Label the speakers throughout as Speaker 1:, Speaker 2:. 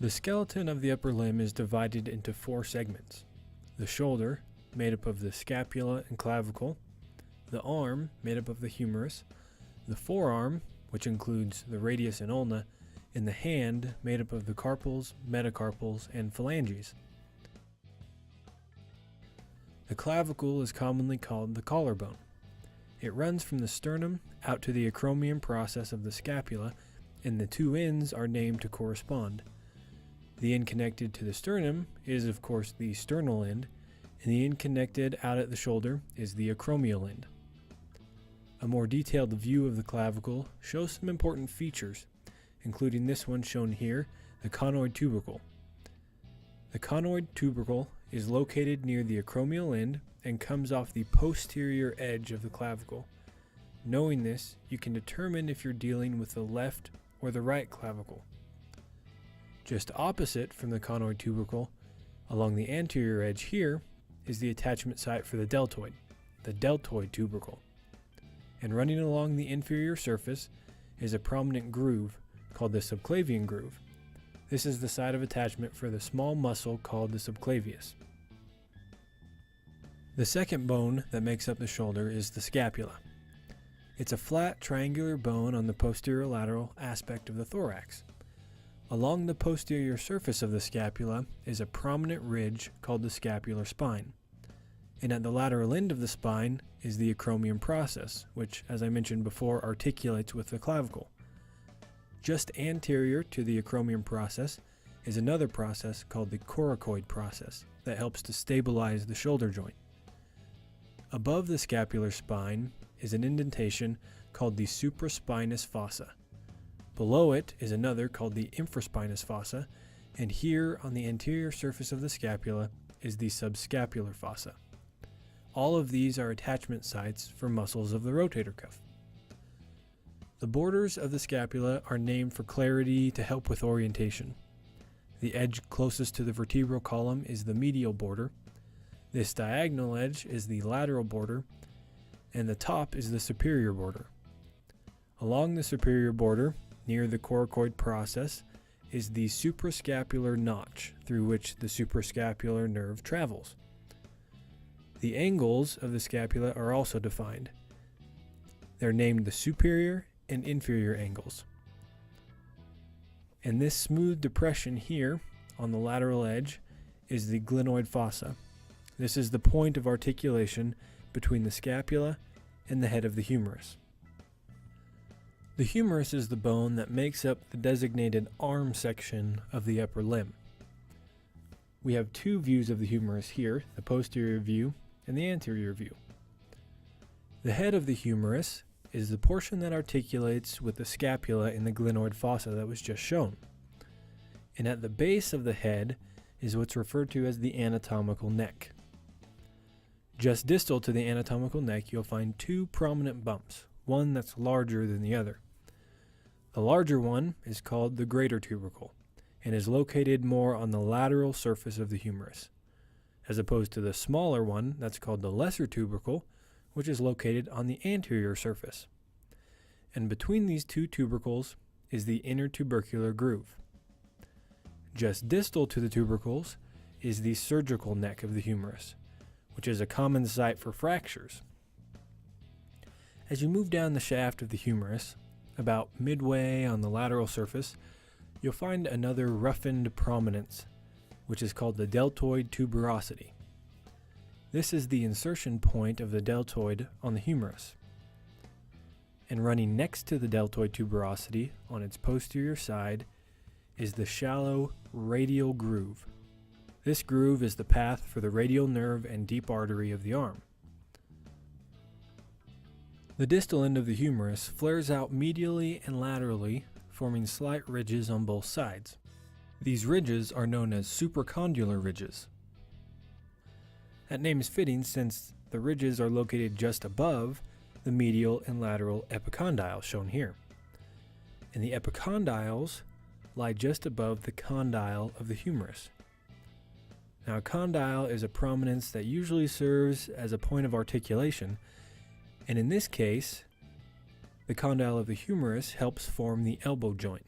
Speaker 1: The skeleton of the upper limb is divided into 4 segments. The shoulder, made up of the scapula and clavicle, the arm, made up of the humerus, the forearm, which includes the radius and ulna, and the hand, made up of the carpals, metacarpals, and phalanges. The clavicle is commonly called the collarbone. It runs from the sternum out to the acromion process of the scapula, and the 2 ends are named to correspond. The end connected to the sternum is, of course, the sternal end, and the end connected out at the shoulder is the acromial end. A more detailed view of the clavicle shows some important features, including this one shown here, the conoid tubercle. The conoid tubercle is located near the acromial end and comes off the posterior edge of the clavicle. Knowing this, you can determine if you're dealing with the left or the right clavicle. Just opposite from the conoid tubercle, along the anterior edge here, is the attachment site for the deltoid tubercle. And running along the inferior surface is a prominent groove called the subclavian groove. This is the site of attachment for the small muscle called the subclavius. The second bone that makes up the shoulder is the scapula. It's a flat triangular bone on the posterior lateral aspect of the thorax. Along the posterior surface of the scapula is a prominent ridge called the scapular spine. And at the lateral end of the spine is the acromion process, which, as I mentioned before, articulates with the clavicle. Just anterior to the acromion process is another process called the coracoid process that helps to stabilize the shoulder joint. Above the scapular spine is an indentation called the supraspinous fossa. Below it is another called the infraspinous fossa, and here on the anterior surface of the scapula is the subscapular fossa. All of these are attachment sites for muscles of the rotator cuff. The borders of the scapula are named for clarity to help with orientation. The edge closest to the vertebral column is the medial border. This diagonal edge is the lateral border, and the top is the superior border. Along the superior border, near the coracoid process, is the suprascapular notch through which the suprascapular nerve travels. The angles of the scapula are also defined. They're named the superior and inferior angles. And this smooth depression here on the lateral edge is the glenoid fossa. This is the point of articulation between the scapula and the head of the humerus. The humerus is the bone that makes up the designated arm section of the upper limb. We have 2 views of the humerus here, the posterior view and the anterior view. The head of the humerus is the portion that articulates with the scapula in the glenoid fossa that was just shown. And at the base of the head is what's referred to as the anatomical neck. Just distal to the anatomical neck, you'll find 2 prominent bumps, one that's larger than the other. The larger one is called the greater tubercle and is located more on the lateral surface of the humerus, as opposed to the smaller one that's called the lesser tubercle, which is located on the anterior surface. And between these 2 tubercles is the intertubercular groove. Just distal to the tubercles is the surgical neck of the humerus, which is a common site for fractures. As you move down the shaft of the humerus, about midway on the lateral surface, you'll find another roughened prominence, which is called the deltoid tuberosity. This is the insertion point of the deltoid on the humerus. And running next to the deltoid tuberosity on its posterior side is the shallow radial groove. This groove is the path for the radial nerve and deep artery of the arm. The distal end of the humerus flares out medially and laterally, forming slight ridges on both sides. These ridges are known as supracondylar ridges. That name is fitting since the ridges are located just above the medial and lateral epicondyles shown here. And the epicondyles lie just above the condyle of the humerus. Now, a condyle is a prominence that usually serves as a point of articulation, and in this case, the condyle of the humerus helps form the elbow joint.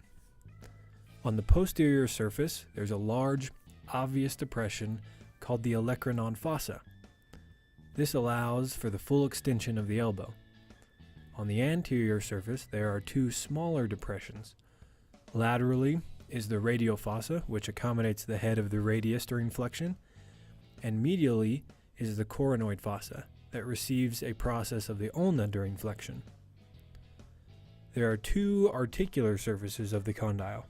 Speaker 1: On the posterior surface, there's a large, obvious depression called the olecranon fossa. This allows for the full extension of the elbow. On the anterior surface, there are two smaller depressions. Laterally is the radial fossa, which accommodates the head of the radius during flexion, and medially is the coronoid fossa that receives a process of the ulna during flexion. There are two articular surfaces of the condyle.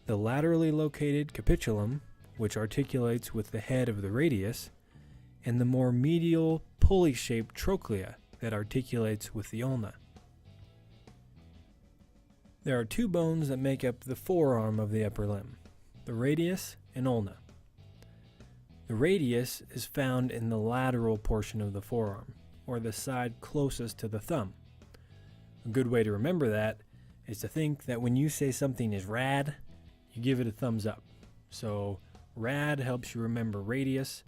Speaker 1: The laterally located capitulum, which articulates with the head of the radius, and the more medial pulley-shaped trochlea that articulates with the ulna. There are two bones that make up the forearm of the upper limb, the radius and ulna. The radius is found in the lateral portion of the forearm, or the side closest to the thumb. A good way to remember that is to think that when you say something is rad, you give it a thumbs up. So rad helps you remember radius,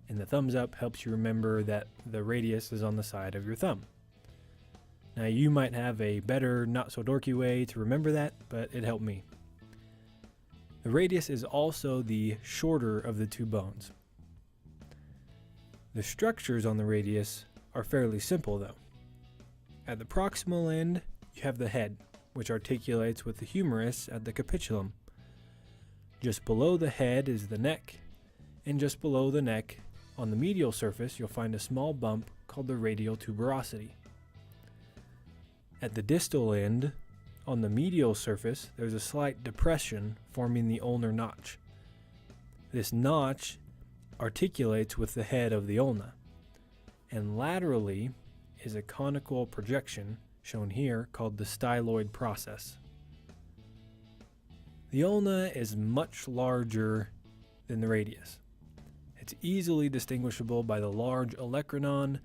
Speaker 1: and the thumbs up helps you remember that the radius is on the side of your thumb. Now you might have a better, not so dorky way to remember that, but it helped me. The radius is also the shorter of the two bones. The structures on the radius are fairly simple though. At the proximal end, you have the head, which articulates with the humerus at the capitulum. Just below the head is the neck, and just below the neck, on the medial surface, you'll find a small bump called the radial tuberosity. At the distal end, on the medial surface, there's a slight depression forming the ulnar notch. This notch articulates with the head of the ulna, and laterally is a conical projection, shown here, called the styloid process. The ulna is much larger than the radius. It's easily distinguishable by the large olecranon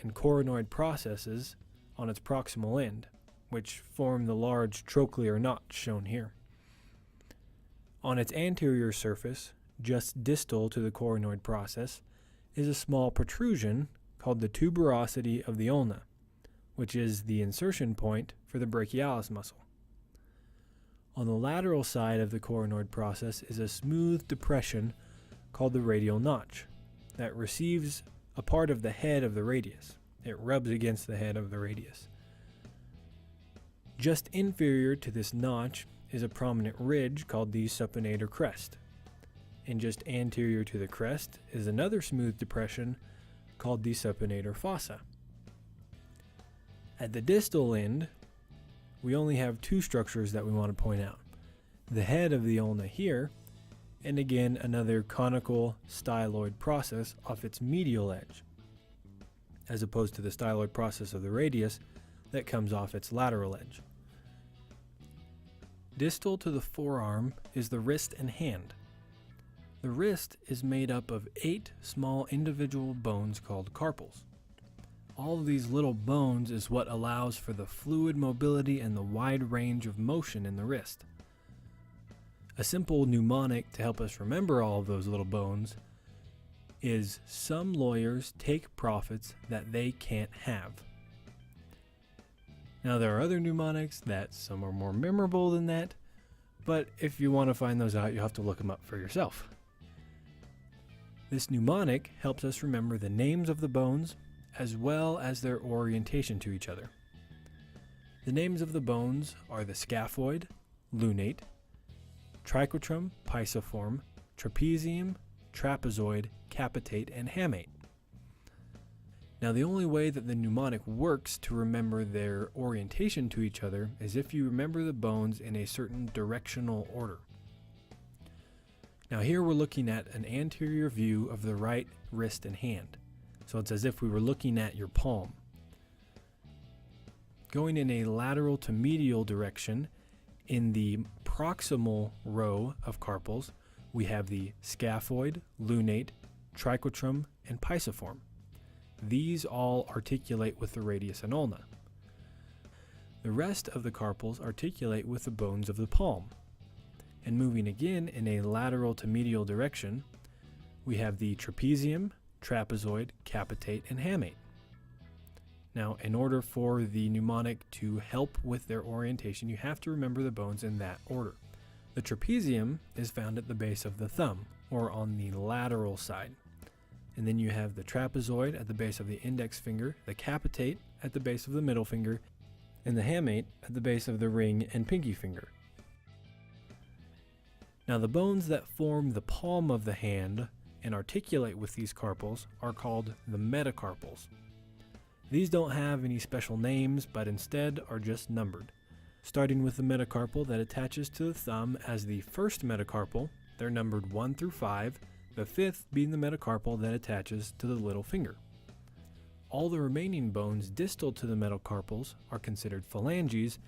Speaker 1: and coronoid processes on its proximal end, which form the large trochlear notch shown here. On its anterior surface, just distal to the coronoid process, is a small protrusion called the tuberosity of the ulna, which is the insertion point for the brachialis muscle. On the lateral side of the coronoid process is a smooth depression called the radial notch that receives a part of the head of the radius. It rubs against the head of the radius. Just inferior to this notch is a prominent ridge called the supinator crest. And just anterior to the crest is another smooth depression called the supinator fossa. At the distal end, we only have two structures that we want to point out. The head of the ulna here, and again another conical styloid process off its medial edge, as opposed to the styloid process of the radius that comes off its lateral edge. Distal to the forearm is the wrist and hand. The wrist is made up of 8 small individual bones called carpals. All of these little bones is what allows for the fluid mobility and the wide range of motion in the wrist. A simple mnemonic to help us remember all of those little bones is some lawyers take profits that they can't have. Now there are other mnemonics that some are more memorable than that, but if you want to find those out, you'll have to look them up for yourself. This mnemonic helps us remember the names of the bones as well as their orientation to each other. The names of the bones are the scaphoid, lunate, triquetrum, pisiform, trapezium, trapezoid, capitate, and hamate. Now the only way that the mnemonic works to remember their orientation to each other is if you remember the bones in a certain directional order. Now here we're looking at an anterior view of the right wrist and hand. So it's as if we were looking at your palm. Going in a lateral to medial direction, in the proximal row of carpals, we have the scaphoid, lunate, triquetrum, and pisiform. These all articulate with the radius and ulna. The rest of the carpals articulate with the bones of the palm. And moving again in a lateral to medial direction, we have the trapezium, trapezoid, capitate, and hamate. Now, in order for the mnemonic to help with their orientation, you have to remember the bones in that order. The trapezium is found at the base of the thumb, or on the lateral side. And then you have the trapezoid at the base of the index finger, the capitate at the base of the middle finger, and the hamate at the base of the ring and pinky finger. Now the bones that form the palm of the hand and articulate with these carpals are called the metacarpals. These don't have any special names, but instead are just numbered. Starting with the metacarpal that attaches to the thumb as the first metacarpal, they're numbered 1 through 5, the fifth being the metacarpal that attaches to the little finger. All the remaining bones distal to the metacarpals are considered phalanges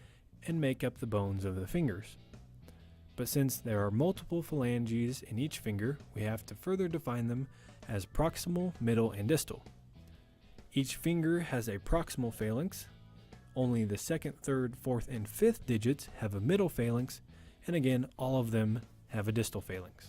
Speaker 1: and make up the bones of the fingers. But since there are multiple phalanges in each finger, we have to further define them as proximal, middle, and distal. Each finger has a proximal phalanx. Only the second, third, fourth, and fifth digits have a middle phalanx, and again, all of them have a distal phalanx.